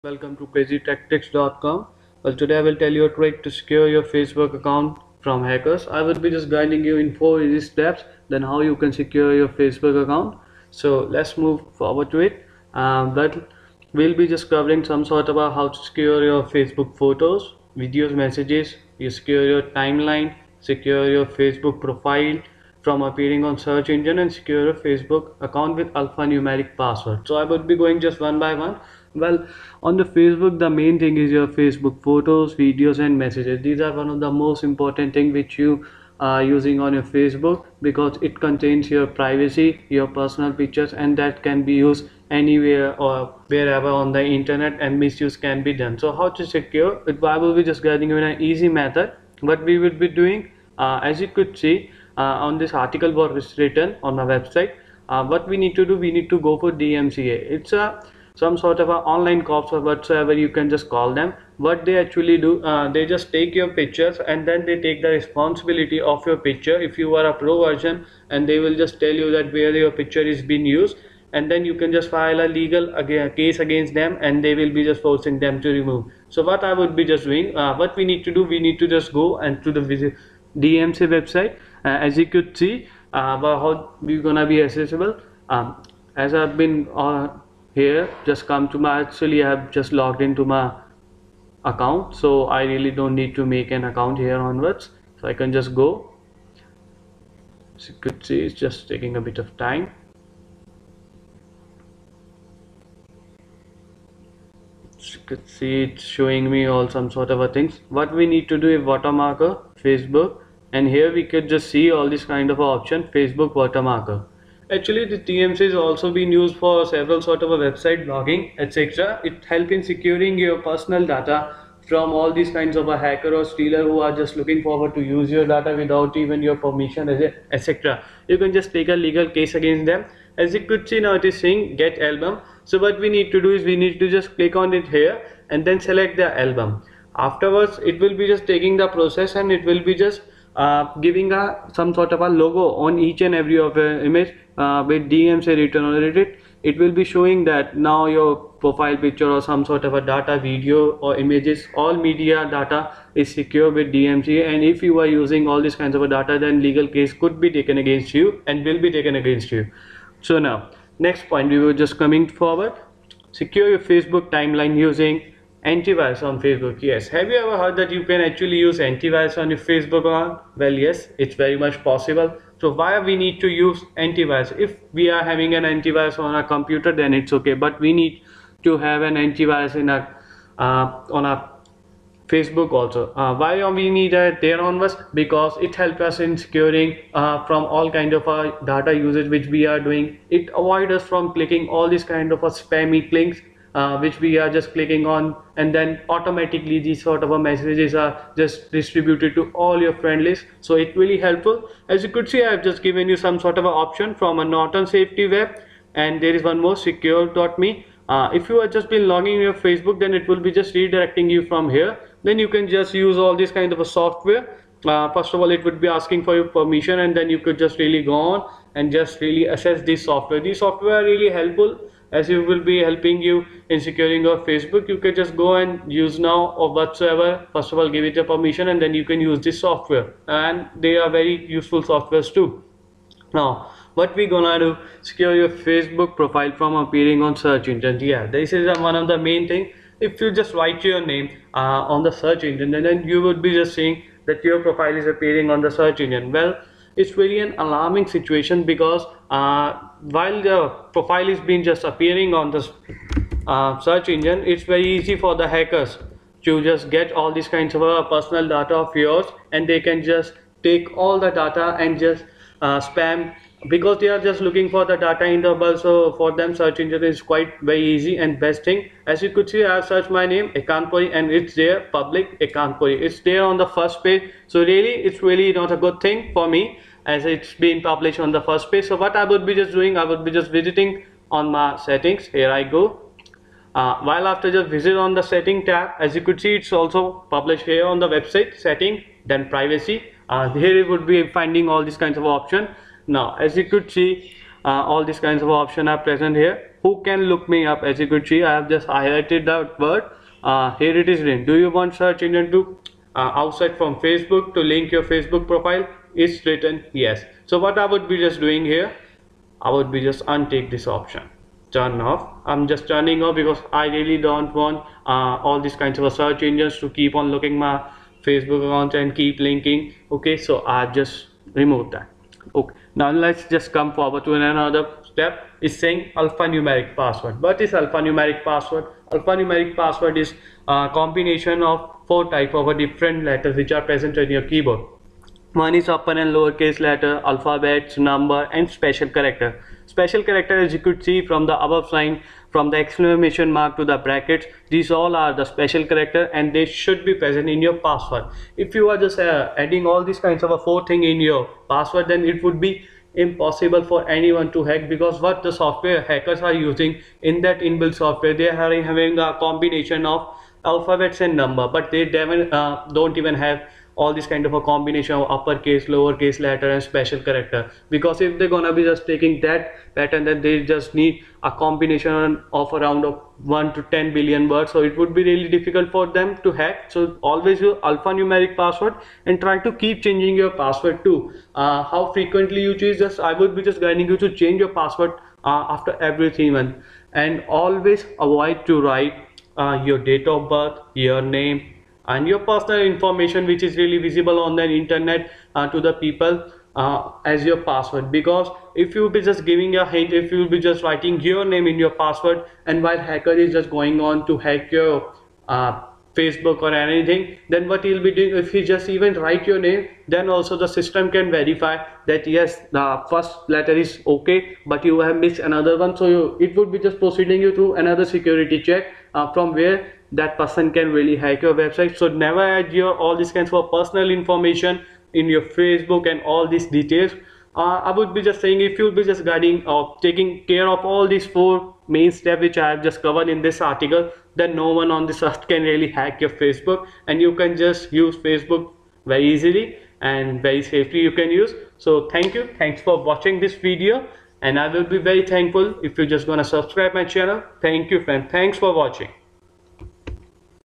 Welcome to crazytactics.com. Well, today I will tell you a trick to secure your Facebook account from hackers. I will be just guiding you in 4 easy steps then how you can secure your Facebook account. So let's move forward to it. But we'll be just covering some sort about how to secure your Facebook photos, videos, messages, you secure your timeline, secure your Facebook profile from appearing on search engine, and secure your Facebook account with alphanumeric password. So I will be going just one by one. Well, on the Facebook, the main thing is your Facebook photos, videos, and messages. These are one of the most important thing which you are using on your Facebook, because it contains your privacy, your personal pictures, and that can be used anywhere or wherever on the internet, and misuse can be done. So how to secure it? I will be just guiding you in an easy method. What we will be doing, as you could see on this article what is written on the website, what we need to do, we need to go for DMCA. It's a some sort of a online cops or whatsoever you can just call them. What they actually do, they just take your pictures and then they take the responsibility of your picture if you are a pro version, and they will just tell you that where your picture is being used, and then you can just file a legal case against them, and they will be just forcing them to remove. So what I would be just doing, what we need to do, we need to just go and to the DMC website. As you could see, how we're gonna be accessible. As I've been here, just come to my, actually I have just logged into my account, so I really don't need to make an account here onwards, so I can just go. As you could see, it's just taking a bit of time. As you could see, it's showing me all some sort of a things. What we need to do is watermarker Facebook, and here we could just see all this kind of option, Facebook watermarker. Actually, the TMC is also been used for several sort of a website blogging, etc. It helps in securing your personal data from all these kinds of a hacker or stealer who are just looking forward to use your data without even your permission, etc. You can just take a legal case against them. As you could see now, it is saying get album. So what we need to do is we need to just click on it here and then select the album. Afterwards, it will be just taking the process, and it will be just giving some sort of a logo on each and every of the image with DMCA written on it. It will be showing that now your profile picture or some sort of a data, video or images, all media data is secure with DMCA, and if you are using all these kinds of a data, then legal case could be taken against you and will be taken against you. So now next point, we were just coming forward. Secure your Facebook timeline using antivirus on Facebook. Yes, have you ever heard that you can actually use antivirus on your Facebook account? Well, yes, it's very much possible. So why we need to use antivirus? If we are having an antivirus on our computer, then it's okay, but we need to have an antivirus in our on our Facebook also. Why we need it there onwards? Because it helps us in securing from all kind of data usage which we are doing. It avoids us from clicking all these kind of spammy links which we are just clicking on, and then automatically these sort of messages are just distributed to all your friend list. So it's really helpful. As you could see, I have just given you some sort of option from a Norton Safety Web, and there is one more, secure.me. If you are just been logging in your Facebook, then it will be just redirecting you from here. Then you can just use all this kind of a software. First of all, it would be asking for your permission, and then you could just really go on and just really assess this software. These software are really helpful, as it will be helping you in securing your Facebook. You can just go and use now or whatsoever. First of all, give it a permission, and then you can use this software, and they are very useful softwares too. Now what we gonna do, secure your Facebook profile from appearing on search engine. Yeah, this is one of the main thing. If you just write your name on the search engine, then you would be just seeing that your profile is appearing on the search engine. Well, it's really an alarming situation, because while the profile is being just appearing on the search engine, it's very easy for the hackers to just get all these kinds of personal data of yours, and they can just take all the data and just spam, because they are just looking for the data in the bulk. So for them, search engine is quite very easy and best thing. As you could see, I have searched my name Ekantpuri, and it's there, public Ekantpuri, it's there on the first page. So really, it's really not a good thing for me, as it's been published on the first page. So what I would be just doing, I would be just visiting on my settings. Here I go. While after just visit on the setting tab, as you could see, it's also published here on the website, setting, then privacy. Here it would be finding all these kinds of option. Now as you could see, all these kinds of options are present here. who can look me up. As you could see, I have just highlighted that word. Here it is written. Do you want search engine to outside from Facebook to link your Facebook profile? It's written yes. So what I would be just doing here, I would be just untake this option, turn off. I'm just turning off because I really don't want all these kinds of search engines to keep on looking my Facebook account and keep linking. Okay, so I just removed that. Okay, now let's just come forward to another step. Is saying alphanumeric password. What is alphanumeric password? Alphanumeric password is a combination of 4 type of different letters which are present on your keyboard. One is upper and lowercase letter, alphabets, number, and special character. Special character, as you could see from the above sign, from the exclamation mark to the brackets, these all are the special character and they should be present in your password. If you are just adding all these kinds of a 4 thing in your password, then it would be impossible for anyone to hack, because what the software hackers are using in that inbuilt software, they are having a combination of alphabets and number, but they don't even have all this kind of a combination of uppercase, lowercase letter and special character. Because if they're gonna be just taking that pattern, then they just need a combination of around 1 to 10 billion words, so it would be really difficult for them to hack. So always use alphanumeric password and try to keep changing your password too. How frequently you choose, just I would be just guiding you to change your password after every 3 months, and always avoid to write your date of birth, your name and your personal information which is really visible on the internet to the people as your password. Because if you be just giving a hint, if you will be just writing your name in your password, and while hacker is just going on to hack your Facebook or anything, then what he'll be doing, if he just even write your name, then also the system can verify that yes, the first letter is okay, but you have missed another one, so it would be just proceeding you through another security check from where that person can really hack your website. So never add your all these kinds of personal information in your Facebook and all these details. I would be just saying, if you'll be just guiding or taking care of all these 4 main steps which I have just covered in this article, then no one on this earth can really hack your Facebook, and you can just use Facebook very easily and very safely you can use. So thanks for watching this video, and I will be very thankful if you're just gonna subscribe my channel. Thank you friend, thanks for watching.